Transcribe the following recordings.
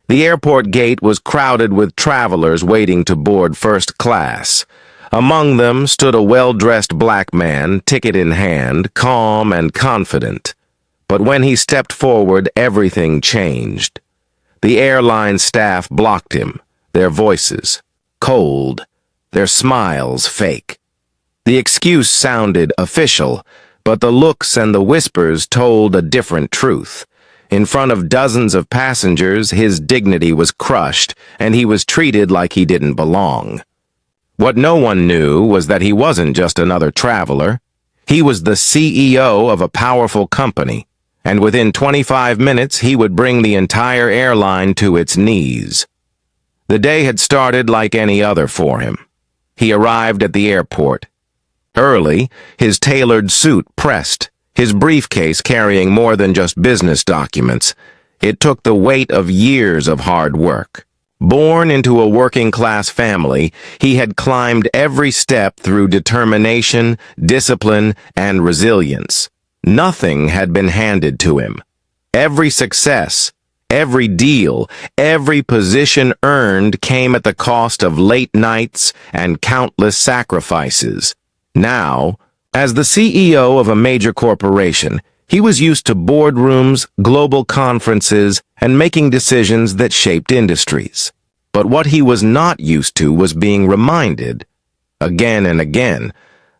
The airport gate was crowded with travelers waiting to board first class. Among them stood a well-dressed black man, ticket in hand, calm and confident. But when he stepped forward, everything changed. The airline staff blocked him, their voices cold, their smiles fake. The excuse sounded official, but the looks and the whispers told a different truth. In front of dozens of passengers, his dignity was crushed, and he was treated like he didn't belong. What no one knew was that he wasn't just another traveler. He was the CEO of a powerful company, and within 25 minutes he would bring the entire airline to its knees. The day had started like any other for him. He arrived at the airport. Early, his tailored suit pressed, his briefcase carrying more than just business documents. It took the weight of years of hard work. Born into a working-class family, he had climbed every step through determination, discipline, and resilience. Nothing had been handed to him. Every success, every deal, every position earned came at the cost of late nights and countless sacrifices. Now, as the CEO of a major corporation, he was used to boardrooms, global conferences, and making decisions that shaped industries. But what he was not used to was being reminded, again and again,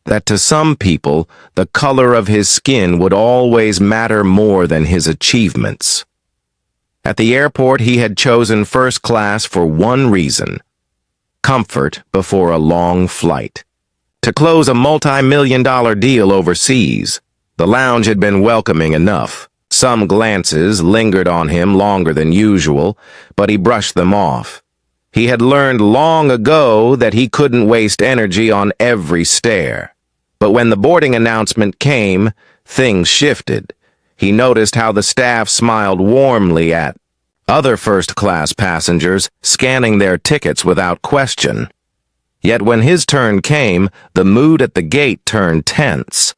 that to some people, the color of his skin would always matter more than his achievements. At the airport, he had chosen first class for one reason: comfort before a long flight. To close a multi-million-dollar deal overseas, the lounge had been welcoming enough. Some glances lingered on him longer than usual, but he brushed them off. He had learned long ago that he couldn't waste energy on every stare. But when the boarding announcement came, things shifted. He noticed how the staff smiled warmly at other first-class passengers, scanning their tickets without question. Yet when his turn came, the mood at the gate turned tense.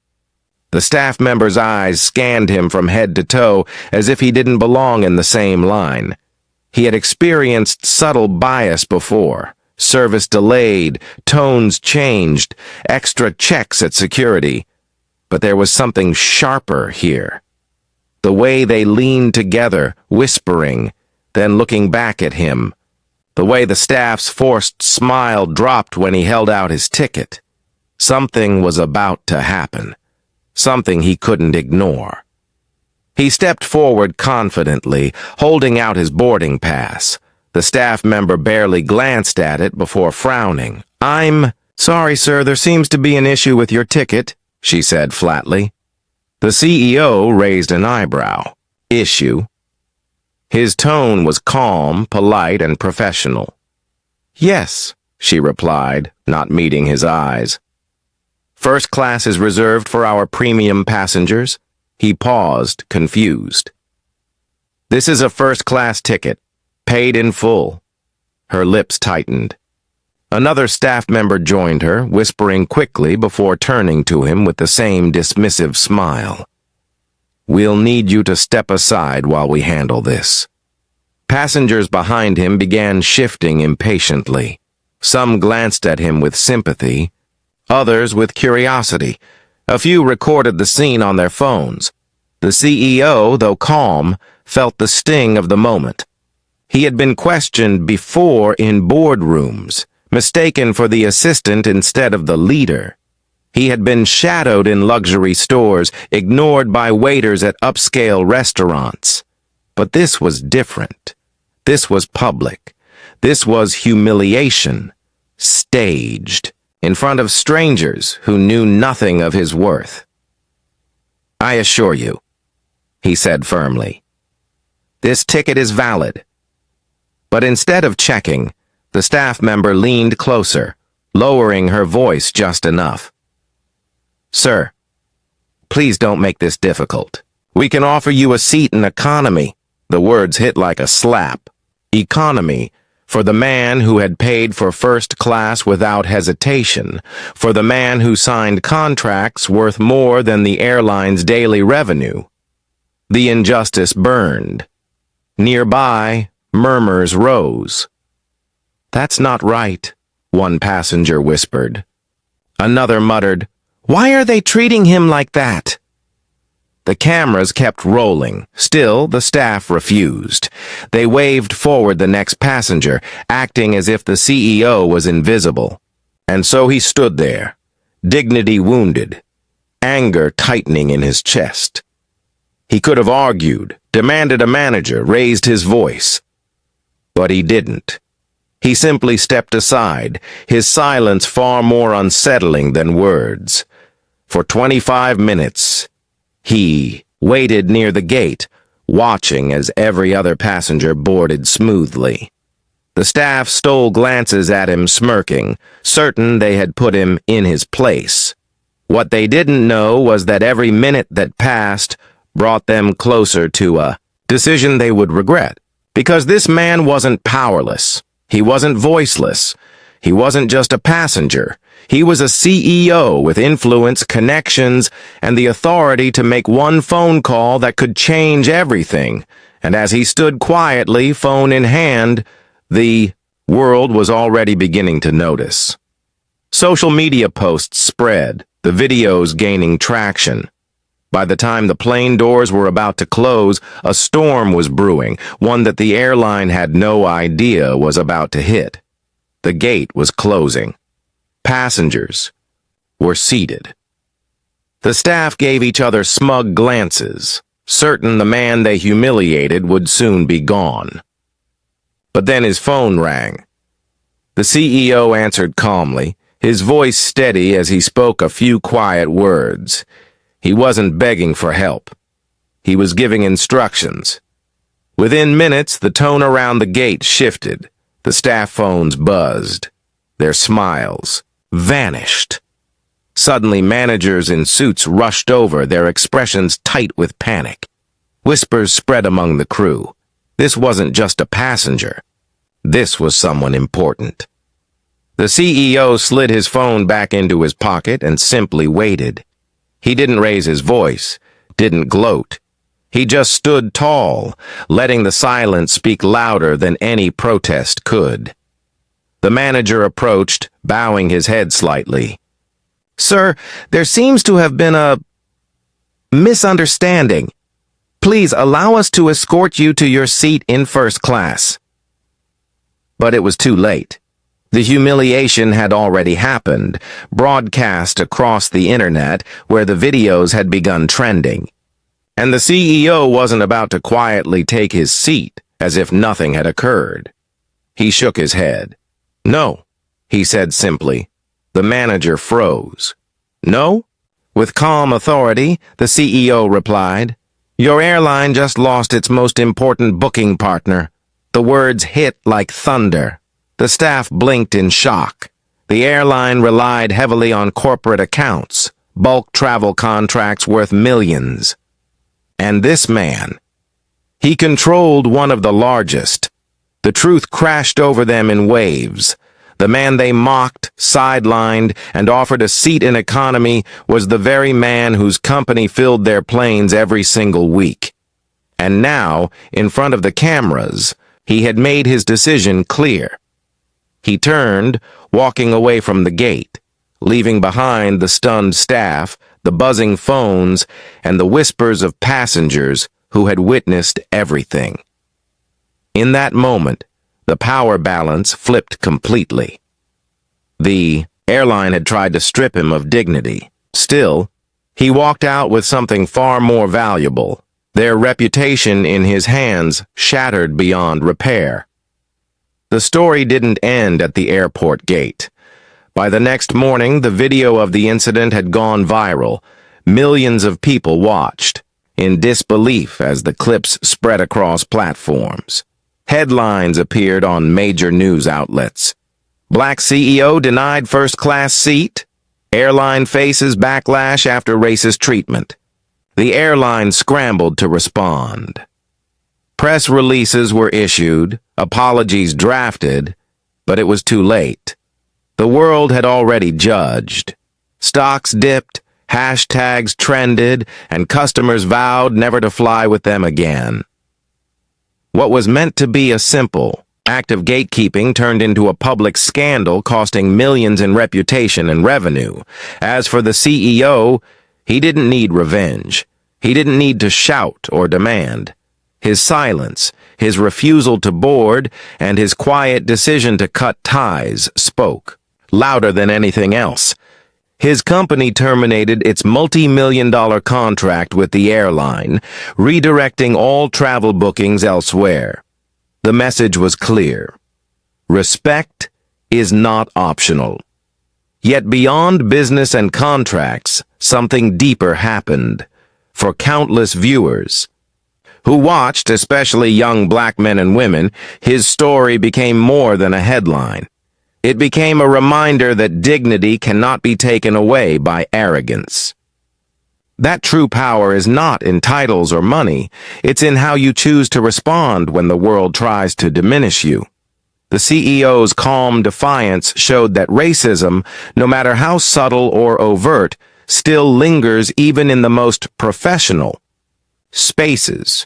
The staff member's eyes scanned him from head to toe as if he didn't belong in the same line. He had experienced subtle bias before. Service delayed, tones changed, extra checks at security. But there was something sharper here. The way they leaned together, whispering, then looking back at him. The way the staff's forced smile dropped when he held out his ticket. Something was about to happen. Something he couldn't ignore. He stepped forward confidently, holding out his boarding pass. The staff member barely glanced at it before frowning. "I'm sorry, sir, there seems to be an issue with your ticket," she said flatly. The CEO raised an eyebrow. "Issue?" His tone was calm, polite, and professional. "Yes," she replied, not meeting his eyes. "First class is reserved for our premium passengers." He paused, confused. "This is a first-class ticket, paid in full." Her lips tightened. Another staff member joined her, whispering quickly before turning to him with the same dismissive smile. "We'll need you to step aside while we handle this." Passengers behind him began shifting impatiently. Some glanced at him with sympathy, others with curiosity. A few recorded the scene on their phones. The CEO, though calm, felt the sting of the moment. He had been questioned before in boardrooms, mistaken for the assistant instead of the leader. He had been shadowed in luxury stores, ignored by waiters at upscale restaurants. But this was different. This was public. This was humiliation, staged, in front of strangers who knew nothing of his worth. "I assure you," he said firmly, "this ticket is valid." But instead of checking, the staff member leaned closer, lowering her voice just enough. "Sir, please don't make this difficult. We can offer you a seat in economy." The words hit like a slap. Economy, for the man who had paid for first class without hesitation, for the man who signed contracts worth more than the airline's daily revenue. The injustice burned. Nearby, Murmurs rose. "That's not right," one passenger whispered. Another muttered, "Why are they treating him like that?" The cameras kept rolling. Still, the staff refused. They waved forward the next passenger, acting as if the CEO was invisible. And so he stood there, dignity wounded, anger tightening in his chest. He could have argued, demanded a manager, raised his voice. But he didn't. He simply stepped aside, his silence far more unsettling than words. For 25 minutes, he waited near the gate, watching as every other passenger boarded smoothly. The staff stole glances at him, smirking, certain they had put him in his place. What they didn't know was that every minute that passed brought them closer to a decision they would regret. Because this man wasn't powerless. He wasn't voiceless. He wasn't just a passenger. He was a CEO with influence, connections, and the authority to make one phone call that could change everything. And as he stood quietly, phone in hand, the world was already beginning to notice. Social media posts spread, the videos gaining traction. By the time the plane doors were about to close, a storm was brewing, one that the airline had no idea was about to hit. The gate was closing. Passengers were seated. The staff gave each other smug glances, certain the man they humiliated would soon be gone. But then his phone rang. The CEO answered calmly, his voice steady as he spoke a few quiet words. He wasn't begging for help. He was giving instructions. Within minutes, the tone around the gate shifted. The staff phones buzzed. Their smiles vanished. Suddenly, managers in suits rushed over, their expressions tight with panic. Whispers spread among the crew. This wasn't just a passenger. This was someone important. The CEO slid his phone back into his pocket and simply waited. He didn't raise his voice, didn't gloat. He just stood tall, letting the silence speak louder than any protest could. The manager approached, bowing his head slightly. "Sir, there seems to have been a misunderstanding. Please allow us to escort you to your seat in first class." But it was too late. The humiliation had already happened, broadcast across the internet where the videos had begun trending. And the CEO wasn't about to quietly take his seat as if nothing had occurred. He shook his head. "No," he said simply. The manager froze. "No?" With calm authority, the CEO replied, "Your airline just lost its most important booking partner." The words hit like thunder. The staff blinked in shock. The airline relied heavily on corporate accounts, bulk travel contracts worth millions. And this man, he controlled one of the largest. The truth crashed over them in waves. The man they mocked, sidelined, and offered a seat in economy was the very man whose company filled their planes every single week. And now, in front of the cameras, he had made his decision clear. He turned, walking away from the gate, leaving behind the stunned staff, the buzzing phones, and the whispers of passengers who had witnessed everything. In that moment, the power balance flipped completely. The airline had tried to strip him of dignity. Still, he walked out with something far more valuable, their reputation in his hands shattered beyond repair. The story didn't end at the airport gate. By the next morning, the video of the incident had gone viral. Millions of people watched, in disbelief as the clips spread across platforms. Headlines appeared on major news outlets. Black CEO denied first-class seat. Airline faces backlash after racist treatment. The airline scrambled to respond. Press releases were issued, apologies drafted, but it was too late. The world had already judged. Stocks dipped, hashtags trended, and customers vowed never to fly with them again. What was meant to be a simple act of gatekeeping turned into a public scandal costing millions in reputation and revenue. As for the CEO, he didn't need revenge. He didn't need to shout or demand. His silence, his refusal to board, and his quiet decision to cut ties spoke louder than anything else. His company terminated its multi-million-dollar contract with the airline, redirecting all travel bookings elsewhere. The message was clear. Respect is not optional. Yet beyond business and contracts, something deeper happened. For countless viewers who watched, especially young black men and women, his story became more than a headline. It became a reminder that dignity cannot be taken away by arrogance. That true power is not in titles or money. It's in how you choose to respond when the world tries to diminish you. The CEO's calm defiance showed that racism, no matter how subtle or overt, still lingers even in the most professional spaces.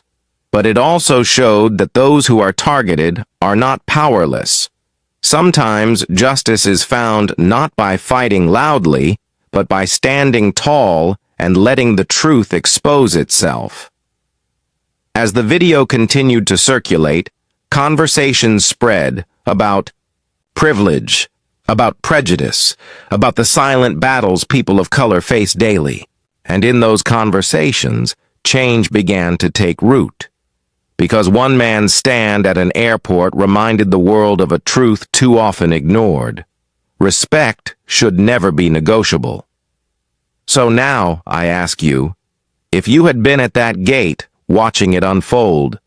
But it also showed that those who are targeted are not powerless. Sometimes justice is found not by fighting loudly, but by standing tall and letting the truth expose itself. As the video continued to circulate, conversations spread about privilege, about prejudice, about the silent battles people of color face daily. And in those conversations, change began to take root. Because one man's stand at an airport reminded the world of a truth too often ignored. Respect should never be negotiable. So now, I ask you, if you had been at that gate, watching it unfold,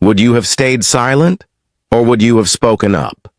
would you have stayed silent, or would you have spoken up?